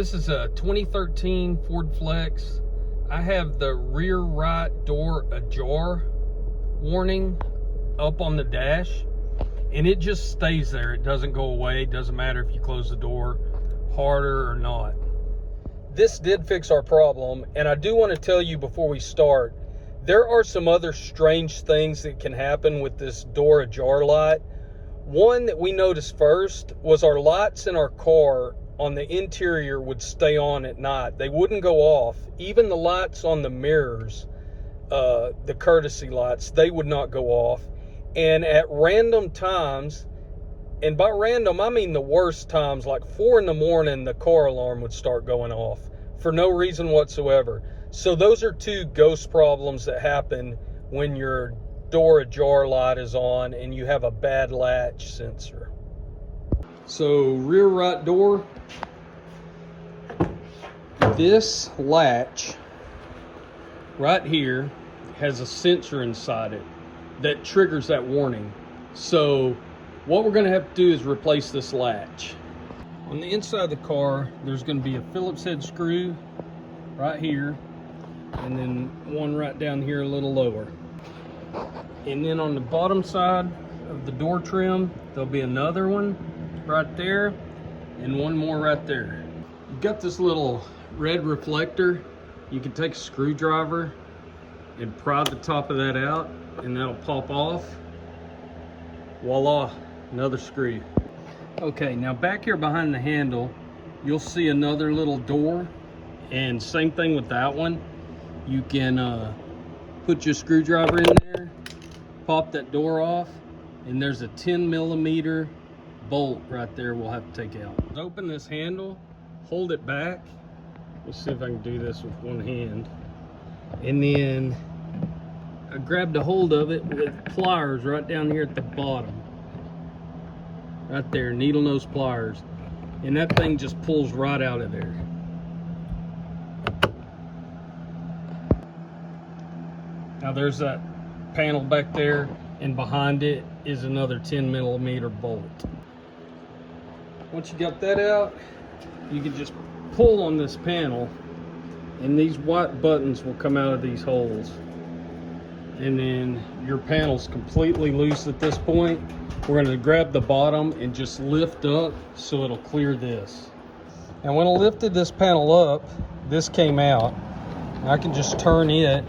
This is a 2013 Ford Flex. I have the rear right door ajar warning up on the dash, and it just stays there. It doesn't go away. It doesn't matter if you close the door harder or not. This did fix our problem, and I do want to tell you before we start, there are some other strange things that can happen with this door ajar light. One that we noticed first was our lights in our car on the interior would stay on at night. They wouldn't go off. Even the lights on the mirrors, the courtesy lights, they would not go off. And at random times, and by random I mean the worst times, like 4 in the morning, the car alarm would start going off for no reason whatsoever. So those are two ghost problems that happen when your door ajar light is on and you have a bad latch sensor. So rear right door, this latch right here has a sensor inside it that triggers that warning. So what we're going to have to do is replace this latch. On the inside of the car, there's going to be a Phillips head screw right here, and then one right down here a little lower. And then on the bottom side of the door trim, there'll be another one right there and one more right there. You've got this little red reflector. You can take a screwdriver and pry the top of that out, and that'll pop off. Voila, another screw. Okay, now back here behind the handle, you'll see another little door, and same thing with that one. You can put your screwdriver in there, pop that door off, and there's a 10mm bolt right there we'll have to take out. Open this handle, hold it back. Let's see if I can do this with one hand. And then I grabbed a hold of it with pliers right down here at the bottom. Right there, needle nose pliers. And that thing just pulls right out of there. Now there's that panel back there, and behind it is another 10mm bolt. Once you got that out, you can just pull on this panel, and these white buttons will come out of these holes. And then your panel's completely loose at this point. We're going to grab the bottom and just lift up so it'll clear this. And when I lifted this panel up, this came out. I can just turn it,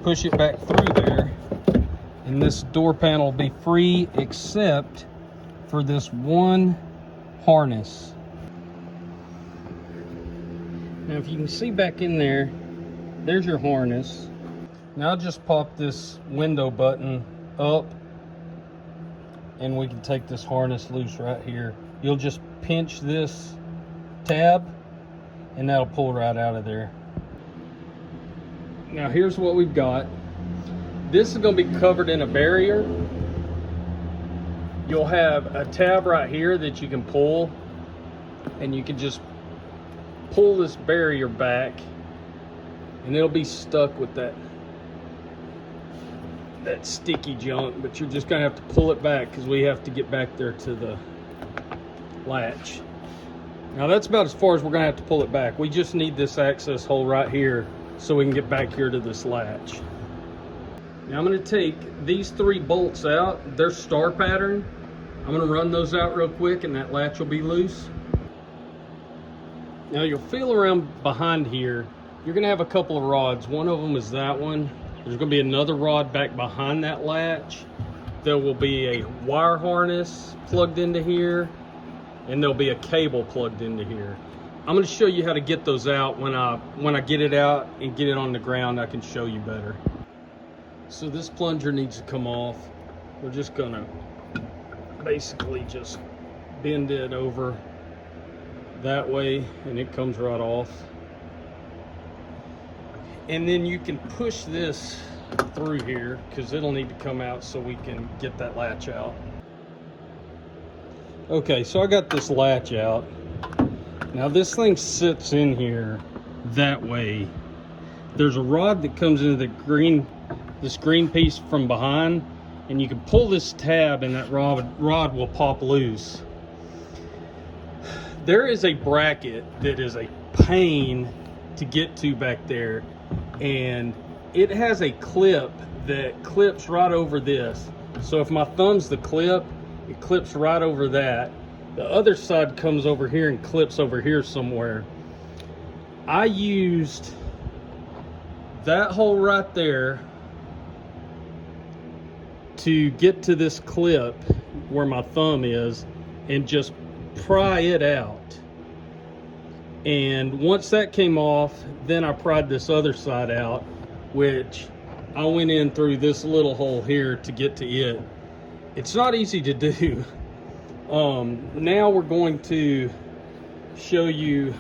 push it back through there, and this door panel will be free except for this one harness. Now if you can see back in there, there's your harness. Now I'll just pop this window button up, and we can take this harness loose right here. You'll just pinch this tab and that'll pull right out of there. Now here's what we've got. This is going to be covered in a barrier. You'll have a tab right here that you can pull, and you can just pull this barrier back and it'll be stuck with that sticky junk, but you're just going to have to pull it back because we have to get back there to the latch. Now that's about as far as we're going to have to pull it back. We just need this access hole right here so we can get back here to this latch. Now I'm going to take these 3 bolts out. They're star pattern. I'm going to run those out real quick and that latch will be loose. Now you'll feel around behind here. You're going to have a couple of rods. One of them is that one. There's going to be another rod back behind that latch. There will be a wire harness plugged into here, and there'll be a cable plugged into here. I'm going to show you how to get those out. When I get it out and get it on the ground, I can show you better. So this plunger needs to come off. We're just going to basically just bend it over that way, and it comes right off. And then you can push this through here because it'll need to come out so we can get that latch out. Okay, so I got this latch out. Now this thing sits in here that way. There's a rod that comes into this green piece from behind, and you can pull this tab and that rod will pop loose. there is a bracket that is a pain to get to back there, and it has a clip that clips right over this. So if my thumb's the clip, it clips right over that. The other side comes over here and clips over here somewhere. I used that hole right there to get to this clip where my thumb is and just pry it out. And once that came off, then I pried this other side out, which I went in through this little hole here to get to it. It's not easy to do. Now we're going to show you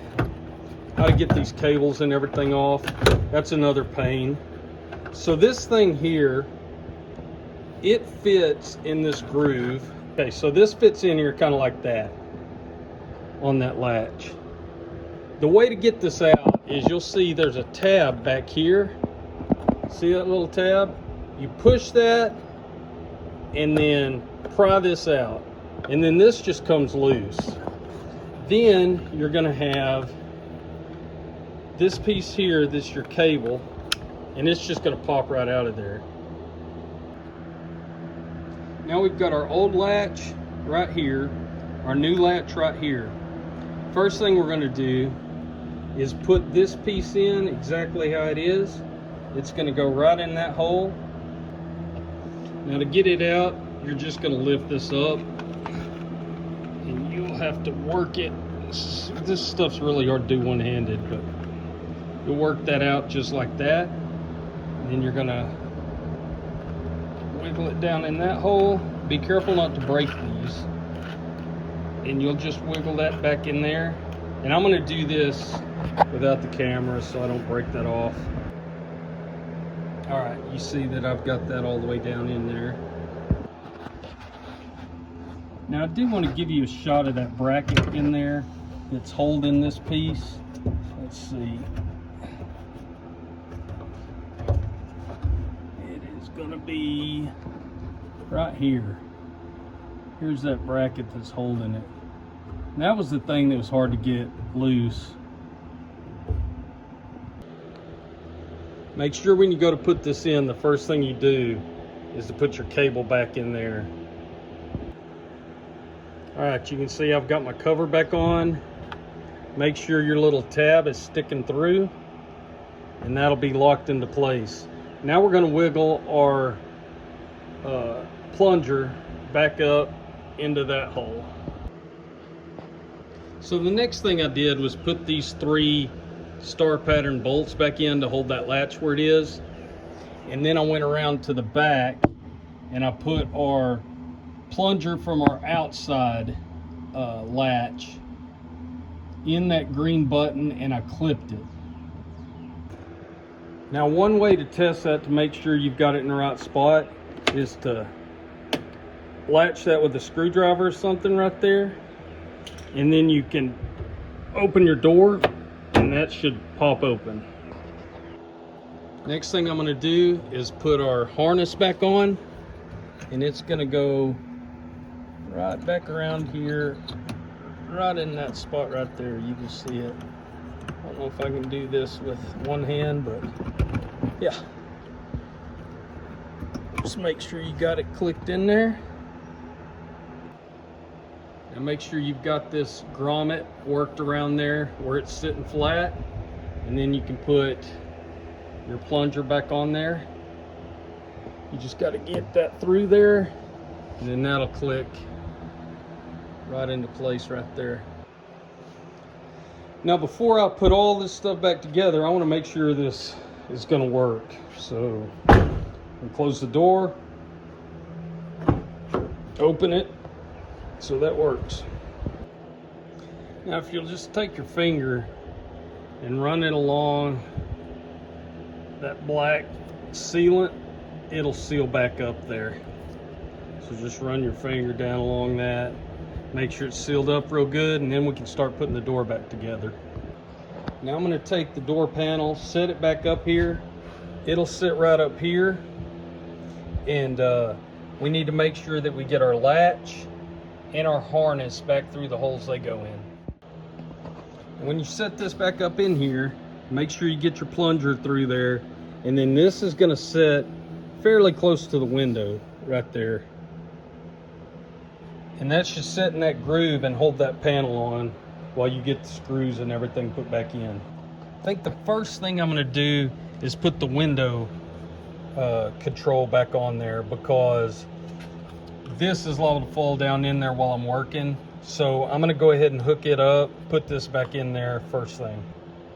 how to get these cables and everything off. That's another pain. So this thing here, it fits in this groove. Okay, so this fits in here kind of like that on that latch. The way to get this out is you'll see there's a tab back here. See that little tab? You push that and then pry this out. And then this just comes loose. Then you're gonna have this piece here, this is your cable, and it's just gonna pop right out of there. Now we've got our old latch right here, our new latch right here. First thing we're gonna do is put this piece in exactly how it is. It's gonna go right in that hole. Now to get it out, you're just gonna lift this up and you'll have to work it. This stuff's really hard to do one-handed, but you'll work that out just like that. And then you're gonna wiggle it down in that hole. Be careful not to break these. And you'll just wiggle that back in there. And I'm gonna do this without the camera so I don't break that off. All right, you see that I've got that all the way down in there. Now I do want to give you a shot of that bracket in there that's holding this piece. Let's see. It is gonna be right here. Here's that bracket that's holding it. And that was the thing that was hard to get loose. Make sure when you go to put this in, the first thing you do is to put your cable back in there. All right, you can see I've got my cover back on. Make sure your little tab is sticking through, and that'll be locked into place. Now we're gonna wiggle our plunger back up into that hole. So the next thing I did was put these 3 star pattern bolts back in to hold that latch where it is. And then I went around to the back and I put our plunger from our outside latch in that green button and I clipped it. Now one way to test that to make sure you've got it in the right spot is to latch that with a screwdriver or something right there, and then you can open your door and that should pop open. Next thing I'm going to do is put our harness back on, and it's going to go right back around here, right in that spot right there. You can see it. I don't know if I can do this with one hand, but yeah. Just make sure you got it clicked in there. And make sure you've got this grommet worked around there where it's sitting flat. And then you can put your plunger back on there. You just got to get that through there, and then that'll click right into place right there. Now before I put all this stuff back together, I want to make sure this is going to work. So I'll close the door, open it, so that works. Now if you'll just take your finger and run it along that black sealant, it'll seal back up there. So just run your finger down along that, make sure it's sealed up real good, and then we can start putting the door back together. Now I'm going to take the door panel, set it back up here. It'll sit right up here, and we need to make sure that we get our latch and our harness back through the holes they go in. When you set this back up in here, make sure you get your plunger through there, and then this is going to sit fairly close to the window right there. And that should sit in that groove and hold that panel on while you get the screws and everything put back in. I think the first thing I'm going to do is put the window control back on there, because this is liable to fall down in there while I'm working. So I'm going to go ahead and hook it up, put this back in there first thing.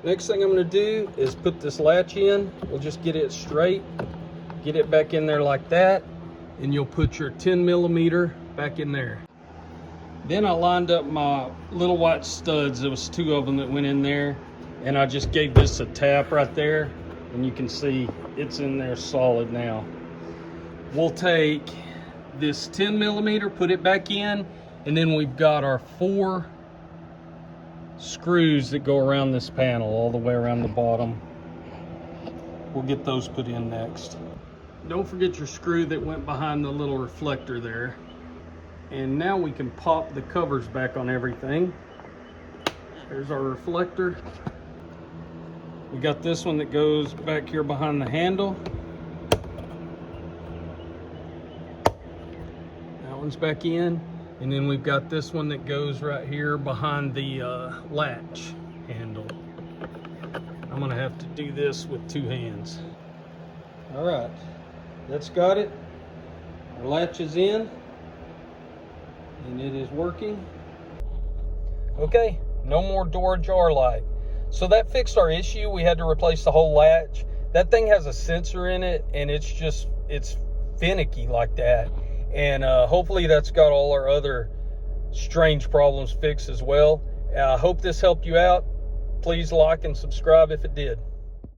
Next thing I'm going to do is put this latch in. We'll just get it straight, get it back in there like that, and you'll put your 10mm back in there. Then I lined up my little white studs. There was 2 of them that went in there, and I just gave this a tap right there, and you can see it's in there solid now. We'll take this 10mm, put it back in, and then we've got our 4 screws that go around this panel all the way around the bottom. We'll get those put in next. Don't forget your screw that went behind the little reflector there. And now we can pop the covers back on everything. There's our reflector. We got this one that goes back here behind the handle. That one's back in. And then we've got this one that goes right here behind the latch handle. I'm gonna have to do this with 2 hands. All right, that's got it. Our latch is in, and it is working. Okay, no more door ajar light. So that fixed our issue. We had to replace the whole latch. That thing has a sensor in it, and it's finicky like that. And hopefully that's got all our other strange problems fixed as well. I hope this helped you out. Please like and subscribe if it did.